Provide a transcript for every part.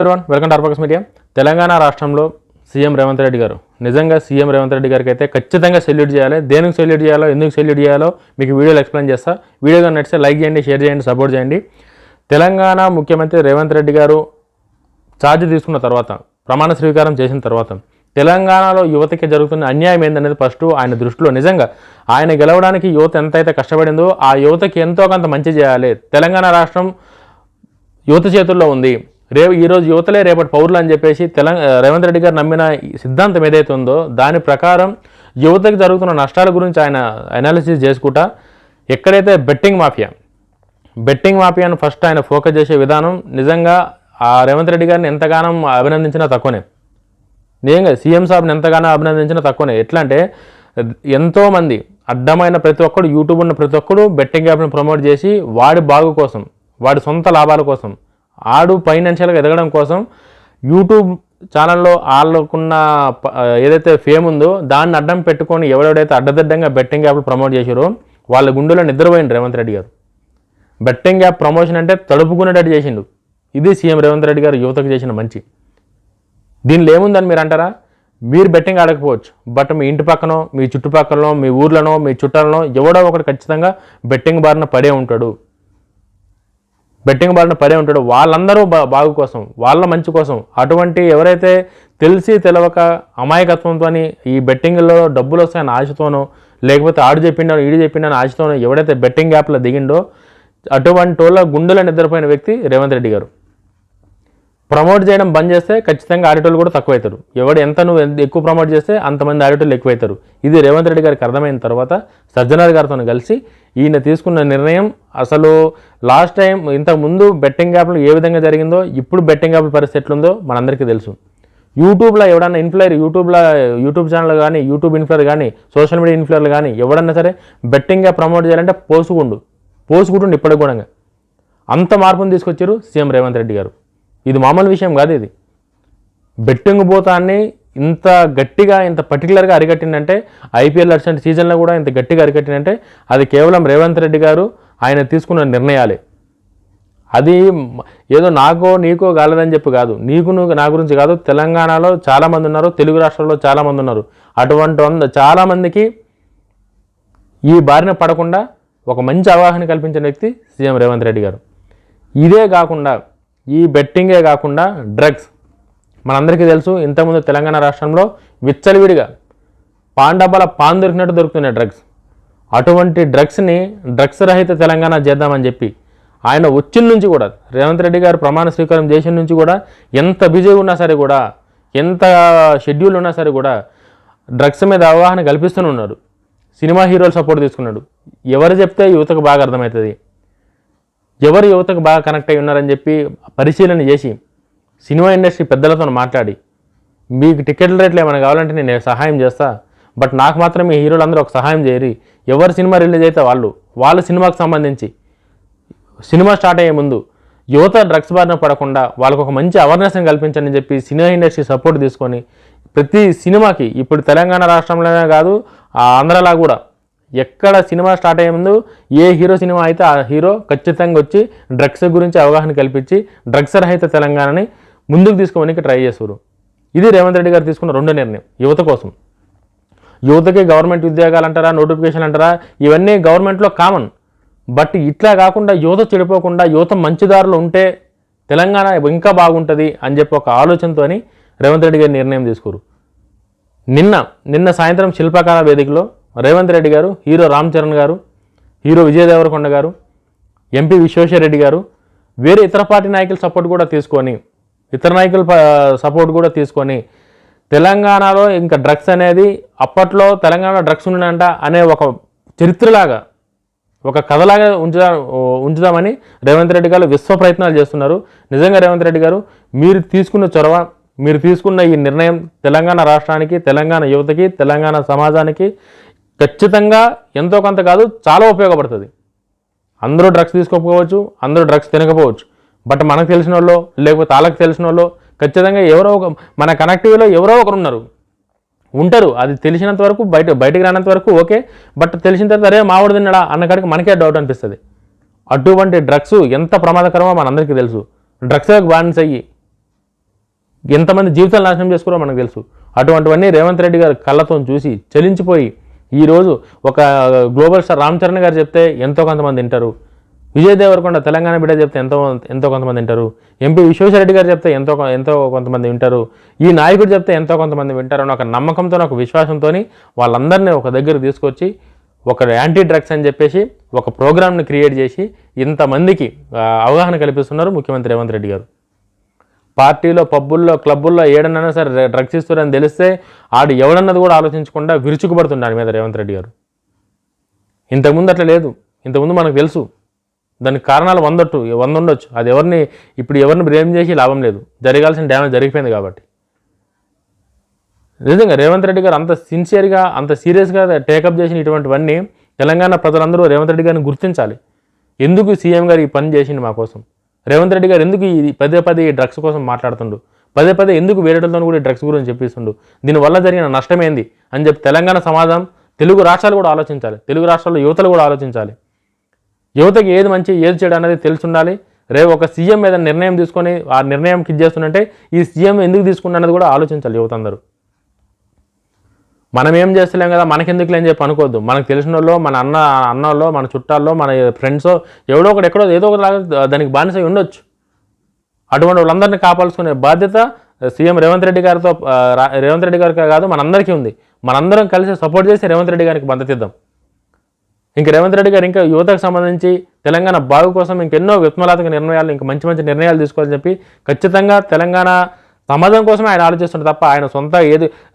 everyone, welcome to Arpax Media. Telangana రాష్ట్రంలో CM Revanth Reddy గారు నిజంగా సీఎం రేవంత్ రెడ్డి గారికి అయితే ఖచ్చితంగా సెల్యూట్ చేయాలి. దేనికి సెల్యూట్ చేయాలో, ఎందుకు సెల్యూట్ చేయాలో మీకు వీడియోలో ఎక్స్ప్లెయిన్ చేస్తా. వీడియో కానీ నచ్చితే లైక్ చేయండి, షేర్ చేయండి, సపోర్ట్ చేయండి. తెలంగాణ ముఖ్యమంత్రి రేవంత్ రెడ్డి గారు ఛార్జ్ తీసుకున్న తర్వాత, ప్రమాణ స్వీకారం చేసిన తర్వాత తెలంగాణలో యువతకి జరుగుతున్న అన్యాయం ఏందనేది ఫస్ట్ ఆయన దృష్టిలో నిజంగా ఆయన గెలవడానికి యువత ఎంతైతే కష్టపడిందో ఆ యువతకి ఎంతో కొంత మంచి చేయాలి. తెలంగాణ రాష్ట్రం యువత చేతుల్లో ఉంది. ఈరోజు యువతలే రేపటి పౌరులు అని చెప్పేసి రేవంత్ రెడ్డి గారు నమ్మిన సిద్ధాంతం ఏదైతే ఉందో దాని ప్రకారం యువతకి జరుగుతున్న నష్టాల గురించి ఆయన అనాలిసిస్ చేసుకుంటా ఎక్కడైతే బెట్టింగ్ మాఫియాను ఫస్ట్ ఆయన ఫోకస్ చేసే విధానం నిజంగా ఆ రేవంత్ రెడ్డి గారిని ఎంతగానో అభినందించినా తక్కువనే. నిజంగా సీఎం సాబ్ని ఎంతగానో అభినందించినా తక్కువనే. ఎట్లా అంటే ఎంతోమంది అడ్డమైన ప్రతి ఒక్కడు, యూట్యూబ్ ఉన్న ప్రతి ఒక్కడు బెట్టింగ్ యాప్ని ప్రమోట్ చేసి వాడి బాగు కోసం, వాడి సొంత లాభాల కోసం, ఆడు ఫైనాన్షియల్గా ఎదగడం కోసం యూట్యూబ్ ఛానల్లో వాళ్ళకున్న ఏదైతే ఫేమ్ ఉందో దాన్ని అడ్డం పెట్టుకొని ఎవడెవడైతే అడ్డదిడ్డంగా బెట్టింగ్ యాప్లు ప్రమోట్ చేసారో వాళ్ళ గుండెలో నిద్రపోయింది రేవంత్ రెడ్డి గారు. బెట్టింగ్ యాప్ ప్రమోషన్ అంటే తడుపుకునేటట్టు చేసిండు. ఇది సీఎం రేవంత్ రెడ్డి గారు యువతకు చేసిన మంచి. దీనిలో ఏముందని మీరు అంటారా? మీరు బెట్టింగ్ ఆడకపోవచ్చు, బట్ మీ ఇంటి పక్కనో, మీ చుట్టుపక్కలనో, మీ ఊర్లోనో, మీ చుట్టాలనో ఎవడో ఒకటి ఖచ్చితంగా బెట్టింగ్ బారిన పడే ఉంటాడు. వాళ్ళందరూ బాగు కోసం, వాళ్ళ మంచి కోసం. అటువంటి ఎవరైతే తెలిసి తెలవక అమాయకత్వంతో ఈ బెట్టింగ్లో డబ్బులు వస్తాయని ఆశతోనో, లేకపోతే ఆడు చెప్పిండో ఈడు చెప్పిండని ఆశతోనో ఎవడైతే బెట్టింగ్ యాప్లో దిగిండో అటువంటి వాళ్ళ గుండెలో నిద్రపోయిన వ్యక్తి రేవంత్ రెడ్డి గారు. ప్రమోట్ చేయడం బంద్ చేస్తే ఖచ్చితంగా ఆడిటోళ్ళు కూడా తక్కువవుతారు. నువ్వు ఎక్కువ ప్రమోట్ చేస్తే అంతమంది ఆడిటోళ్ళు ఎక్కువవుతారు. ఇది రేవంత్ రెడ్డి గారికి అర్థమైన తర్వాత సజ్జనార్ గారితో కలిసి ఈయన తీసుకున్న నిర్ణయం అసలు లాస్ట్ టైం ఇంతకుముందు బెట్టింగ్ యాప్లు ఏ విధంగా జరిగిందో, ఇప్పుడు బెట్టింగ్ యాప్ల పరిస్థితి ఎట్లుందో మనందరికీ తెలుసు. యూట్యూబ్లో ఎవడన్నా ఇన్ఫ్లుయర్, యూట్యూబ్ ఛానల్ కానీ, యూట్యూబ్ ఇన్ఫ్లుయర్ కానీ, సోషల్ మీడియా ఇన్ఫ్లుయర్లు కానీ ఎవడన్నా సరే బెట్టింగ్ యాప్ ప్రమోట్ చేయాలంటే పోసుకుంటుండు ఇప్పటికి కూడా. అంత మార్పును తీసుకొచ్చారు సీఎం రేవంత్ రెడ్డి గారు. ఇది మామూలు విషయం కాదు. ఇది బెట్టింగ్ భూతాన్ని ఇంత గట్టిగా, ఇంత పర్టికులర్గా అరికట్టిందంటే, ఐపీఎల్ అర్సెంట్ సీజన్లో కూడా ఇంత గట్టిగా అరికట్టిందంటే అది కేవలం రేవంత్ రెడ్డి గారు ఆయన తీసుకున్న నిర్ణయాలే. అది ఏదో నీకో కాలేదని చెప్పి కాదు, నా గురించి కాదు. తెలంగాణలో చాలామంది ఉన్నారు, తెలుగు రాష్ట్రాల్లో చాలామంది ఉన్నారు. అటువంటి చాలామందికి ఈ బారిన పడకుండా ఒక మంచి అవగాహన కల్పించిన వ్యక్తి సీఎం రేవంత్ రెడ్డి గారు. ఇదే కాకుండా, ఈ బెట్టింగే కాకుండా డ్రగ్స్ మనందరికీ తెలుసు. ఇంతకుముందు తెలంగాణ రాష్ట్రంలో విచ్చలవిడిగా పాండబ్బల దొరికినట్టు దొరుకుతున్నాయి డ్రగ్స్. అటువంటి డ్రగ్స్ రహిత తెలంగాణ చేద్దామని చెప్పి ఆయన వచ్చిన నుంచి కూడా, రేవంత్ రెడ్డి గారు ప్రమాణ స్వీకారం చేసిన నుంచి కూడా ఎంత బిజీగా ఉన్నా సరే కూడా, ఎంత షెడ్యూల్ ఉన్నా సరే కూడా డ్రగ్స్ మీద అవగాహన కల్పిస్తూనే ఉన్నారు. సినిమా హీరోలు సపోర్ట్ తీసుకున్నాడు. ఎవరు చెప్తే యువతకు బాగా అర్థమవుతుంది, ఎవరు యువతకు బాగా కనెక్ట్ అయి ఉన్నారని చెప్పి పరిశీలన చేసి సినిమా ఇండస్ట్రీ పెద్దలతో మాట్లాడి, మీకు టికెట్ల రేట్లు ఏమైనా కావాలంటే నేను సహాయం చేస్తా, బట్ నాకు మాత్రం ఈ హీరోలు ఒక సహాయం చేయరు. ఎవరు సినిమా రిలీజ్ అయితే వాళ్ళ సినిమాకు సంబంధించి సినిమా స్టార్ట్ అయ్యే ముందు యువత డ్రగ్స్ బారిన పడకుండా వాళ్ళకు ఒక మంచి అవేర్నెస్ని కల్పించని చెప్పి సినిమా ఇండస్ట్రీ సపోర్ట్ తీసుకొని ప్రతి సినిమాకి, ఇప్పుడు తెలంగాణ రాష్ట్రంలోనే కాదు ఆంధ్రలా కూడా, ఎక్కడ సినిమా స్టార్ట్ అయ్యే ముందు ఏ హీరో సినిమా అయితే ఆ హీరో ఖచ్చితంగా వచ్చి డ్రగ్స్ గురించి అవగాహన కల్పించి డ్రగ్స్ రహిత తెలంగాణని ముందుకు తీసుకోవడానికి ట్రై చేస్తారు. ఇది రేవంత్ రెడ్డి గారు తీసుకున్న రెండో నిర్ణయం యువత కోసం. యువతకి గవర్నమెంట్ ఉద్యోగాలు అంటారా, నోటిఫికేషన్ అంటారా, ఇవన్నీ గవర్నమెంట్లో కామన్. బట్ ఇట్లా కాకుండా యువత చెడిపోకుండా, యువత మంచిదారులు ఉంటే తెలంగాణ ఇంకా బాగుంటుంది అని చెప్పి ఒక ఆలోచనతో రేవంత్ రెడ్డి గారు నిర్ణయం తీసుకోరు. నిన్న సాయంత్రం శిల్పకళ వేదికలో రేవంత్ రెడ్డి గారు, హీరో రామ్ చరణ్ గారు, హీరో విజయ్ దేవరకొండ గారు, ఎంపీ విశ్వేశ్వరరెడ్డి గారు, వేరే ఇతర పార్టీ నాయకుల సపోర్ట్ కూడా తీసుకొని తెలంగాణలో ఇంకా డ్రగ్స్ అనేది, అప్పట్లో తెలంగాణలో డ్రగ్స్ ఉన్నాయంట అనే ఒక చరిత్రలాగా, ఒక కథలాగా ఉంచుదామని రేవంత్ రెడ్డి గారు విశ్వ ప్రయత్నాలు చేస్తున్నారు. నిజంగా రేవంత్ రెడ్డి గారు మీరు తీసుకున్న చొరవ, మీరు తీసుకున్న ఈ నిర్ణయం తెలంగాణ రాష్ట్రానికి, తెలంగాణ యువతకి, తెలంగాణ సమాజానికి ఖచ్చితంగా ఎంతో కొంత కాదు చాలా ఉపయోగపడుతుంది. అందరూ డ్రగ్స్ తీసుకోకపోవచ్చు, అందరూ డ్రగ్స్ తినకపోవచ్చు, బట్ మనకు తెలిసిన వాళ్ళు లేకపోతే వాళ్ళకి తెలిసిన వాళ్ళు ఖచ్చితంగా మన కనెక్టివ్లో ఎవరో ఒకరు ఉంటారు. అది తెలిసినంత వరకు బయటకు రానంత వరకు ఓకే, బట్ తెలిసిన తర్వాత అరే మావాడు తిన్నాడా అన్న కాడికి మనకే డౌట్ అనిపిస్తుంది. అటువంటి డ్రగ్స్ ఎంత ప్రమాదకరమో మనందరికీ తెలుసు. డ్రగ్స్లకు బానిస అయ్యి ఎంతమంది జీవితాలు నాశనం చేసుకున్నారో మనకు తెలుసు. అటువంటివన్నీ రేవంత్ రెడ్డి గారు కళ్ళతో చూసి చలించిపోయి ఈరోజు ఒక గ్లోబల్ స్టార్ రామ్ చరణ్ గారు చెప్తే ఎంతో కొంతమంది వింటారు, విజయ్ దేవరకొండ తెలంగాణ బిడ్డ చెప్తే ఎంతో కొంతమంది వింటారు, ఎంపీ విశ్వేశ్వరరెడ్డి గారు చెప్తే ఎంతో కొంతమంది వింటారు, ఈ నాయకుడు చెప్తే ఎంతో కొంతమంది వింటారు అని ఒక నమ్మకంతో, ఒక విశ్వాసంతో వాళ్ళందరినీ ఒక దగ్గర తీసుకొచ్చి ఒక యాంటీ డ్రగ్స్ అని చెప్పేసి ఒక ప్రోగ్రామ్ని క్రియేట్ చేసి ఇంతమందికి అవగాహన కల్పిస్తున్నారు ముఖ్యమంత్రి రేవంత్ రెడ్డి గారు. పార్టీలో, పబ్బుల్లో, క్లబ్బుల్లో ఏడన్నా సరే డ్రగ్స్ ఇస్తారని తెలిస్తే ఆడు ఎవడన్నది కూడా ఆలోచించకుండా విరుచుకుపడుతున్నాడు మీద రేవంత్ రెడ్డి గారు. ఇంతకుముందు అట్లా లేదు. ఇంతకుముందు మనకు తెలుసు దానికి కారణాలు 100 ఉండొచ్చు. అది ఎవరిని బ్లేమ్ చేసి లాభం లేదు, జరగాల్సిన డ్యామేజ్ జరిగిపోయింది కాబట్టి. నిజంగా రేవంత్ రెడ్డి గారు అంత సిన్సియర్గా, అంత సీరియస్గా టేకప్ చేసిన ఇటువంటివన్నీ తెలంగాణ ప్రజలందరూ రేవంత్ రెడ్డి గారిని గుర్తించాలి. ఎందుకు సీఎం గారు ఈ పని చేసిండు మా కోసం, రేవంత్ రెడ్డి గారు ఎందుకు ఈ పదే డ్రగ్స్ కోసం మాట్లాడుతుండు, పదే ఎందుకు వేరేటతో కూడా డ్రగ్స్ గురించి చెప్పిస్తుండు, దీనివల్ల జరిగిన నష్టం ఏంది అని చెప్పి తెలంగాణ సమాజం, తెలుగు రాష్ట్రాలు కూడా ఆలోచించాలి. తెలుగు రాష్ట్రాల్లో యువతలు కూడా ఆలోచించాలి. యువతకి ఏది మంచి ఏది చెడు అనేది తెలిసి ఉండాలి. రేపు ఒక సీఎం ఏదైనా నిర్ణయం తీసుకొని ఆ నిర్ణయం కిట్ చేస్తుంటే ఈ సీఎం ఎందుకు తీసుకున్నది కూడా ఆలోచించాలి యువత అందరూ. మనం ఏం చేస్తలేం కదా, మనకెందుకులే అని చెప్పి అనుకోవద్దు. మనకు తెలిసిన వాళ్ళు, మన అన్నోళ్ళో, మన చుట్టాల్లో, మన ఫ్రెండ్సో ఏదో ఒకలాగా దానికి బానిస ఉండొచ్చు. అటువంటి వాళ్ళందరినీ కాపాల్చుకునే బాధ్యత సీఎం రేవంత్ రెడ్డి గారికి కాదు, మనందరికీ ఉంది. మనందరం కలిసి సపోర్ట్ చేసి రేవంత్ రెడ్డి గారికి మద్దతు ఇద్దాం. ఇంకా రేవంత్ రెడ్డి గారు ఇంకా యువతకు సంబంధించి తెలంగాణ బాగు కోసం ఇంకెన్నో విప్లవాత్మక నిర్ణయాలు, ఇంకా మంచి నిర్ణయాలు తీసుకోవాలని చెప్పి ఖచ్చితంగా తెలంగాణ సమాజం కోసమే ఆయన ఆలోచిస్తుంటారు తప్ప ఆయన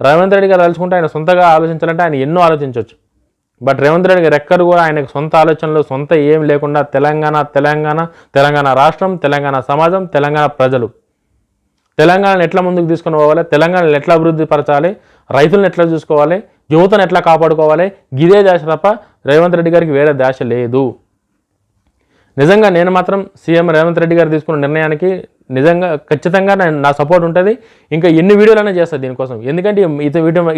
రేవంత్ రెడ్డి గారు తలుచుకుంటే ఆయన సొంతగా ఆలోచించాలంటే ఆయన ఎన్నో ఆలోచించవచ్చు. బట్ రేవంత్ రెడ్డి గారు ఎక్కరు కూడా ఆయనకు సొంత ఆలోచనలు, సొంత ఏం లేకుండా తెలంగాణ రాష్ట్రం, తెలంగాణ సమాజం, తెలంగాణ ప్రజలు, తెలంగాణను ఎట్లా ముందుకు తీసుకుని పోవాలి, తెలంగాణను ఎట్లా అభివృద్ధి పరచాలి, రైతులను ఎట్లా చూసుకోవాలి, యువతను ఎట్లా కాపాడుకోవాలి, గిదే ధ్యాస తప్ప రేవంత్ రెడ్డి గారికి వేరే ధ్యాస లేదు. నిజంగా నేను మాత్రం సీఎం రేవంత్ రెడ్డి గారు తీసుకున్న నిర్ణయానికి నిజంగా ఖచ్చితంగా నా సపోర్ట్ ఉంటుంది. ఇంకా ఎన్ని వీడియోలైనా చేస్తాను దీనికోసం. ఎందుకంటే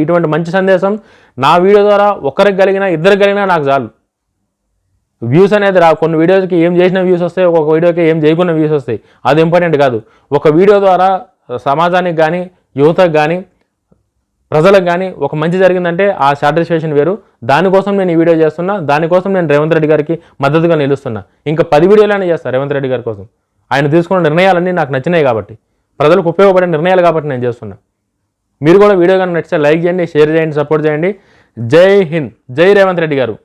ఇటువంటి మంచి సందేశం నా వీడియో ద్వారా ఒకరికి కలిగినా, ఇద్దరికి కలిగినా నాకు చాలు. వ్యూస్ అనేది కొన్ని వీడియోస్కి ఏం చేసిన వ్యూస్ వస్తాయి, ఒక్కొక్క వీడియోకి ఏం చేయకుండా వ్యూస్ వస్తాయి. అది ఇంపార్టెంట్ కాదు. ఒక వీడియో ద్వారా సమాజానికి కానీ, యువతకు కానీ, ప్రజలకు కానీ ఒక మంచి జరిగిందంటే ఆ సాటిస్ఫాక్షన్ వేరు. దానికోసం నేను ఈ వీడియో చేస్తున్నా. దానికోసం నేను రేవంత్ రెడ్డి గారికి మద్దతుగా నిలుస్తున్నా. ఇంకా 10 వీడియోలైనా చేస్తాను రేవంత్ రెడ్డి గారి కోసం. ఆయన తీసుకున్న నిర్ణయాలన్నీ నాకు నచ్చినాయి కాబట్టి, ప్రజలకు ఉపయోగపడే నిర్ణయాలు కాబట్టి నేను చేస్తున్నా. మీరు కూడా వీడియో కానీ నచ్చితే లైక్ చేయండి, షేర్ చేయండి, సపోర్ట్ చేయండి. జై హింద్, జై రేవంత్ రెడ్డి గారు.